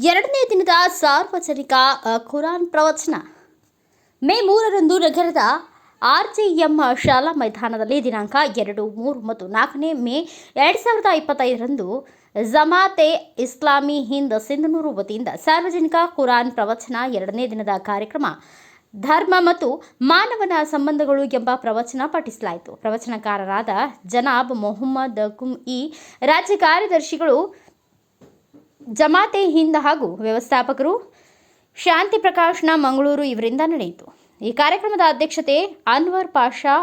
ಎರಡನೇ ದಿನದ ಸಾರ್ವಜನಿಕ ಕುರಾನ್ ಪ್ರವಚನ ಮೇ 3ರಂದು ನಗರದ ಆರ್ಜಿಎಂ ಶಾಲಾ ಮೈದಾನದಲ್ಲಿ ದಿನಾಂಕ 2, 3 ಮತ್ತು 4ನೇ ಮೇ 2025ರಂದು ಜಮಾತೆ ಇಸ್ಲಾಮಿ ಹಿಂದ್ ಸಿಂಧನೂರು ವತಿಯಿಂದ ಸಾರ್ವಜನಿಕ ಕುರಾನ್ ಪ್ರವಚನ ಎರಡನೇ ದಿನದ ಕಾರ್ಯಕ್ರಮ ಧರ್ಮ ಮತ್ತು ಮಾನವನ ಸಂಬಂಧಗಳು ಎಂಬ ಪ್ರವಚನ ಪಠಿಸಲಾಯಿತು. ಪ್ರವಚನಕಾರರಾದ ಜನಾಬ್ ಮೊಹಮ್ಮದ್ ಕುಂಇ, ರಾಜ್ಯ ಕಾರ್ಯದರ್ಶಿಗಳು ಜಮಾತೆ ಹಿಂದ್ ಹಾಗೂ ವ್ಯವಸ್ಥಾಪಕರು ಶಾಂತಿ ಪ್ರಕಾಶ್ನ ಮಂಗಳೂರು ಇವರಿಂದ ನಡೆಯಿತು. ಈ ಕಾರ್ಯಕ್ರಮದ ಅಧ್ಯಕ್ಷತೆ ಅನ್ವರ್ ಪಾಷಾ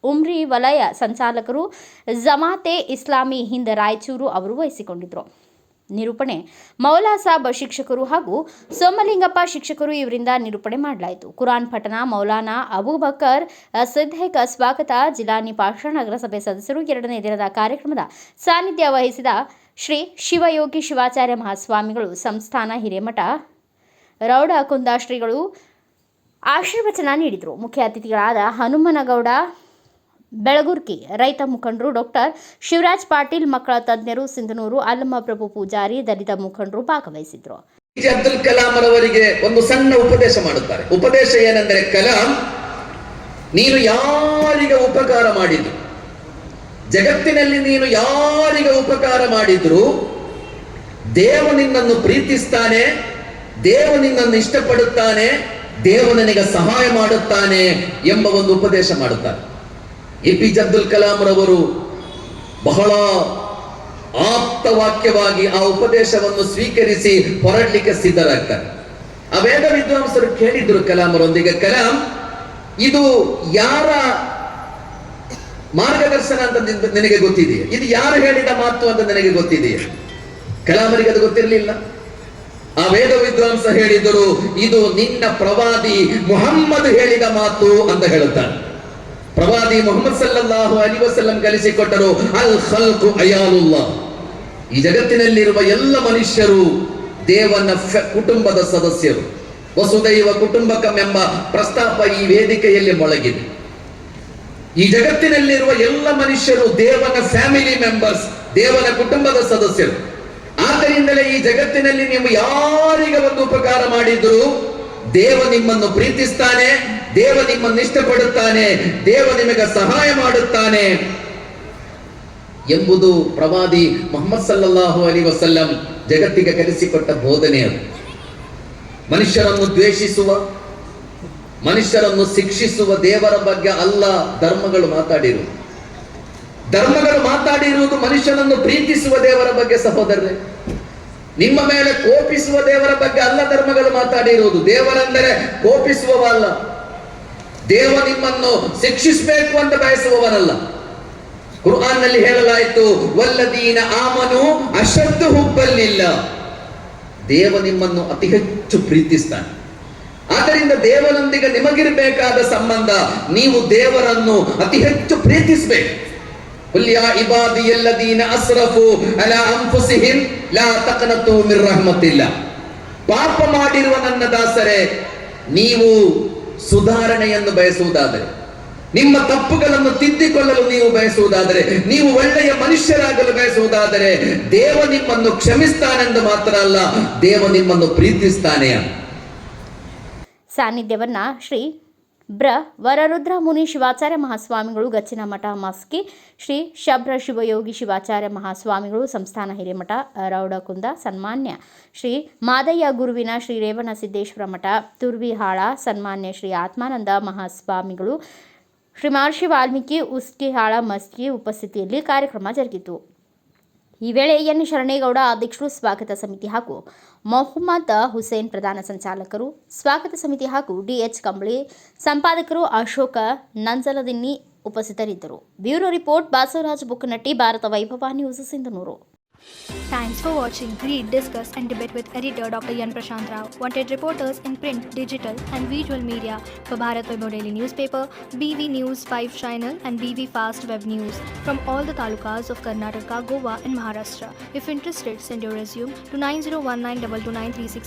ಉಮ್ರಿ, ವಲಯ ಸಂಚಾಲಕರು ಜಮಾತೆ ಇಸ್ಲಾಮಿ ಹಿಂದ್ ರಾಯಚೂರು ಅವರು ವಹಿಸಿಕೊಂಡಿದ್ದರು. ನಿರೂಪಣೆ ಮೌಲಾ ಸಾಬ್ ಶಿಕ್ಷಕರು ಹಾಗೂ ಸೋಮಲಿಂಗಪ್ಪ ಶಿಕ್ಷಕರು ಇವರಿಂದ ನಿರೂಪಣೆ ಮಾಡಲಾಯಿತು. ಕುರಾನ್ ಪಠಣ ಮೌಲಾನಾ ಅಬೂಬಕರ್ ಸಿದ್ದೇಕ್ ಸ್ವಾಗತ. ಜಿಲಾನಿ ಪಾಷಾ ನಗರಸಭೆ ಸದಸ್ಯರು. ಎರಡನೇ ದಿನದ ಕಾರ್ಯಕ್ರಮದ ಸಾನ್ನಿಧ್ಯ ವಹಿಸಿದ ಶ್ರೀ ಶಿವಯೋಗಿ ಶಿವಾಚಾರ್ಯ ಮಹಾಸ್ವಾಮಿಗಳು, ಸಂಸ್ಥಾನ ಹಿರೇಮಠ ರೌಡಕುಂದ ಶ್ರೀಗಳು ಆಶೀರ್ವಚನ ನೀಡಿದರು. ಮುಖ್ಯ ಅತಿಥಿಗಳಾದ ಹನುಮನಗೌಡ ಬೆಳಗುರ್ಕಿ, ರೈತ ಮುಖಂಡರು ಡಾಕ್ಟರ್ ಶಿವರಾಜ್ ಪಾಟೀಲ್, ಮಕ್ಕಳ ತಜ್ಞರು ಸಿಂಧನೂರು, ಅಲ್ಲಮ್ಮ ಪ್ರಭು ಪೂಜಾರಿ, ದಲಿತ ಮುಖಂಡರು ಭಾಗವಹಿಸಿದ್ರು. ಅಬ್ದುಲ್ ಕಲಾಂ ಅವರಿಗೆ ಒಂದು ಸಣ್ಣ ಉಪದೇಶ ಮಾಡುತ್ತಾರೆ. ಉಪದೇಶ ಏನೆಂದರೆ, ಕಲಾಂ, ನೀನು ಯಾರಿಗೆ ಉಪಕಾರ ಮಾಡಿದ್ರು, ಜಗತ್ತಿನಲ್ಲಿ ನೀನು ಯಾರಿಗೆ ಉಪಕಾರ ಮಾಡಿದ್ರು, ದೇವ ನಿನ್ನನ್ನು ಪ್ರೀತಿಸ್ತಾನೆ, ದೇವ ನಿನ್ನನ್ನು ಇಷ್ಟಪಡುತ್ತಾನೆ, ದೇವ ನಿನಗೆ ಸಹಾಯ ಮಾಡುತ್ತಾನೆ ಎಂಬ ಒಂದು ಉಪದೇಶ ಮಾಡುತ್ತಾರೆ. APJ ಅಬ್ದುಲ್ ಕಲಾಂ ರವರು ಬಹಳ ಆಪ್ತವಾಕ್ಯವಾಗಿ ಆ ಉಪದೇಶವನ್ನು ಸ್ವೀಕರಿಸಿ ಹೊರಡಲಿಕ್ಕೆ ಸಿದ್ಧರಾಗ್ತಾರೆ. ಆ ವೇದ ವಿದ್ವಾಂಸರು ಕೇಳಿದ್ರು ಕಲಾಂ ಅವರೊಂದಿಗೆ, ಕಲಾಂ, ಇದು ಯಾರ ಮಾರ್ಗದರ್ಶನ ಅಂತ ನಿನಗೆ ಗೊತ್ತಿದೆಯೇ? ಇದು ಯಾರು ಹೇಳಿದ ಮಾತು ಅಂತ ನನಗೆ ಗೊತ್ತಿದೆಯೇ? ಕಲಾಮರಿಗೆ ಅದು ಗೊತ್ತಿರಲಿಲ್ಲ. ಆ ವೇದ ವಿದ್ವಾಂಸ ಹೇಳಿದರು, ಇದು ನಿನ್ನ ಪ್ರವಾದಿ ಮುಹಮ್ಮದ್ ಹೇಳಿದ ಮಾತು ಅಂತ ಹೇಳುತ್ತಾನೆ. ಪ್ರವಾದಿ ಮುಹಮ್ಮದ್ ಸಲ್ಲಲ್ಲಾಹು ಅಲೈಹಿ ವಸಲ್ಲಂ ಕಲಿಸಿಕೊಟ್ಟರು, ಅಲ್ ಖಲ್ಕು ಅಯಾಲುಲ್ಲಾಹ್, ಈ ಜಗತ್ತಿನಲ್ಲಿರುವ ಎಲ್ಲ ಮನುಷ್ಯರು ದೇವನ ಕುಟುಂಬದ ಸದಸ್ಯರು. ವಸುದೈವ ಕುಟುಂಬಕಂ ಎಂಬ ಪ್ರಸ್ತಾಪ ಈ ವೇದಿಕೆಯಲ್ಲಿ ಮೊಳಗಿದೆ. ಈ ಜಗತ್ತಿನಲ್ಲಿರುವ ಎಲ್ಲ ಮನುಷ್ಯರು ದೇವನ ಫ್ಯಾಮಿಲಿ ಮೆಂಬರ್ಸ್, ದೇವನ ಕುಟುಂಬದ ಸದಸ್ಯರು. ಆದ್ದರಿಂದಲೇ ಈ ಜಗತ್ತಿನಲ್ಲಿ ನೀವು ಯಾರಿಗೆ ಒಂದು ಉಪಕಾರ ಮಾಡಿದ್ರು, ದೇವ ನಿಮ್ಮನ್ನು ಪ್ರೀತಿಸ್ತಾನೆ, ದೇವ ನಿಮ್ಮನ್ನು ಇಷ್ಟಪಡುತ್ತಾನೆ, ದೇವ ನಿಮಗೆ ಸಹಾಯ ಮಾಡುತ್ತಾನೆ ಎಂಬುದು ಪ್ರವಾದಿ ಮುಹಮ್ಮದ್ ಸಲ್ಲಲ್ಲಾಹು ಅಲೈಹಿ ವಸಲ್ಲಂ ಜಗತ್ತಿಗೆ ಕಲಿಸಿಕೊಟ್ಟ ಬೋಧನೆ. ಅದು ಮನುಷ್ಯರನ್ನು ದ್ವೇಷಿಸುವ, ಮನುಷ್ಯರನ್ನು ಶಿಕ್ಷಿಸುವ ದೇವರ ಬಗ್ಗೆ ಅಲ್ಲ ಧರ್ಮಗಳು ಮಾತಾಡಿರುವುದು. ಧರ್ಮಗಳು ಮಾತಾಡಿರುವುದು ಮನುಷ್ಯನನ್ನು ಪ್ರೀತಿಸುವ ದೇವರ ಬಗ್ಗೆ. ಸಹೋದರರೇ, ನಿಮ್ಮ ಮೇಲೆ ಕೋಪಿಸುವ ದೇವರ ಬಗ್ಗೆ ಅಲ್ಲ ಧರ್ಮಗಳು ಮಾತಾಡಿರುವುದು. ದೇವರೆಂದರೆ ಕೋಪಿಸುವವಲ್ಲ, ದೇವ ನಿಮ್ಮನ್ನು ಶಿಕ್ಷಿಸಬೇಕು ಅಂತ ಬಯಸುವವನಲ್ಲ. ಕುರ್ಆನ್ ನಲ್ಲಿ ಹೇಳಲಾಯಿತು, ವಲ್ಲದೀನ ಆಮನು ಅಶದ್ದು ಹುಬ್ಬಲ್ಲಿಲ್ಲ, ದೇವ ನಿಮ್ಮನ್ನು ಅತಿ ಹೆಚ್ಚು ಪ್ರೀತಿಸ್ತಾನೆ. ಆದ್ದರಿಂದ ದೇವರೊಂದಿಗೆ ನಿಮಗಿರಬೇಕಾದ ಸಂಬಂಧ, ನೀವು ದೇವರನ್ನು ಅತಿ ಹೆಚ್ಚು ಪ್ರೀತಿಸಬೇಕು. ಕುಲ್ ಯಾ ಇಬಾದಿಯಲ್ಲದೀನ ಅಸ್ರಫು ಅಲಾ ಅನ್ಫುಸಿಹಿಂ ಲಾ ತಕ್ನತು ಮಿರ್ ರಹ್ಮತಿಲ್ಲಾ. ಪಾಪ ಮಾಡಿರುವ ನನ್ನ ದಾಸರೇ, ನೀವು ಸುಧಾರಣೆಯನ್ನು ಬಯಸುವುದಾದರೆ, ನಿಮ್ಮ ತಪ್ಪುಗಳನ್ನು ತಿದ್ದಿಕೊಳ್ಳಲು ನೀವು ಬಯಸುವುದಾದರೆ, ನೀವು ಒಳ್ಳೆಯ ಮನುಷ್ಯರಾಗಲು ಬಯಸುವುದಾದರೆ, ದೇವ ನಿಮ್ಮನ್ನು ಕ್ಷಮಿಸ್ತಾನೆಂದು ಮಾತ್ರ ಅಲ್ಲ, ದೇವ ನಿಮ್ಮನ್ನು ಪ್ರೀತಿಸ್ತಾನೆ. ಸಾನ್ನಿಧ್ಯವನ್ನ ಶ್ರೀ ಬ್ರ ವರರುದ್ರ ಮುನಿ ಶಿವಾಚಾರ್ಯ ಮಹಾಸ್ವಾಮಿಗಳು, ಗಚ್ಚಿನ ಮಠ ಮಸ್ಕಿ, ಶ್ರೀ ಶಬ್ರ ಶಿವಯೋಗಿ ಶಿವಾಚಾರ್ಯ ಮಹಾಸ್ವಾಮಿಗಳು, ಸಂಸ್ಥಾನ ಹಿರೇಮಠ ರೌಡಕುಂದ, ಸನ್ಮಾನ್ಯ ಶ್ರೀ ಮಾದಯ್ಯ ಗುರುವಿನ ಶ್ರೀ ರೇವಣ ಸಿದ್ದೇಶ್ವರ ಮಠ ತುರ್ವಿಹಾಳ, ಸನ್ಮಾನ್ಯ ಶ್ರೀ ಆತ್ಮಾನಂದ ಮಹಾಸ್ವಾಮಿಗಳು, ಶ್ರೀ ಮಹರ್ಷಿ ವಾಲ್ಮೀಕಿ ಉಸ್ಕಿಹಾಳ ಮಸ್ಕಿ ಉಪಸ್ಥಿತಿಯಲ್ಲಿ ಕಾರ್ಯಕ್ರಮ ಜರುಗಿತು. ಈ ವೇಳೆ ಎನ್ ಶರಣೇಗೌಡ ಅಧ್ಯಕ್ಷರು, ಸ್ವಾಗತ ಸಮಿತಿ ಹಾಗೂ ಮೊಹಮ್ಮದ್ ಹುಸೇನ್ ಪ್ರಧಾನ ಸಂಚಾಲಕರು, ಸ್ವಾಗತ ಸಮಿತಿ ಹಾಗೂ DH ಕಂಬಳಿ ಸಂಪಾದಕರು ಅಶೋಕ ನಂಜಲದಿನ್ನಿ ಉಪಸ್ಥಿತರಿದ್ದರು. ಬ್ಯೂರೋ ರಿಪೋರ್ಟ್ ಬಾಸವರಾಜ್ ಬುಕ್ಕನಟ್ಟಿ, ಭಾರತ ವೈಭವ news, Sindhanur. Thanks for watching. Read, discuss and debate with editor Dr. Yan Prashant Rao. Wanted reporters in print, digital and visual media for Bharat Vaibhav Daily Newspaper, BV News 5 Channel and BV Fast Web News from all the talukas of Karnataka, Goa and Maharashtra. If interested, send your resume to 9019229369.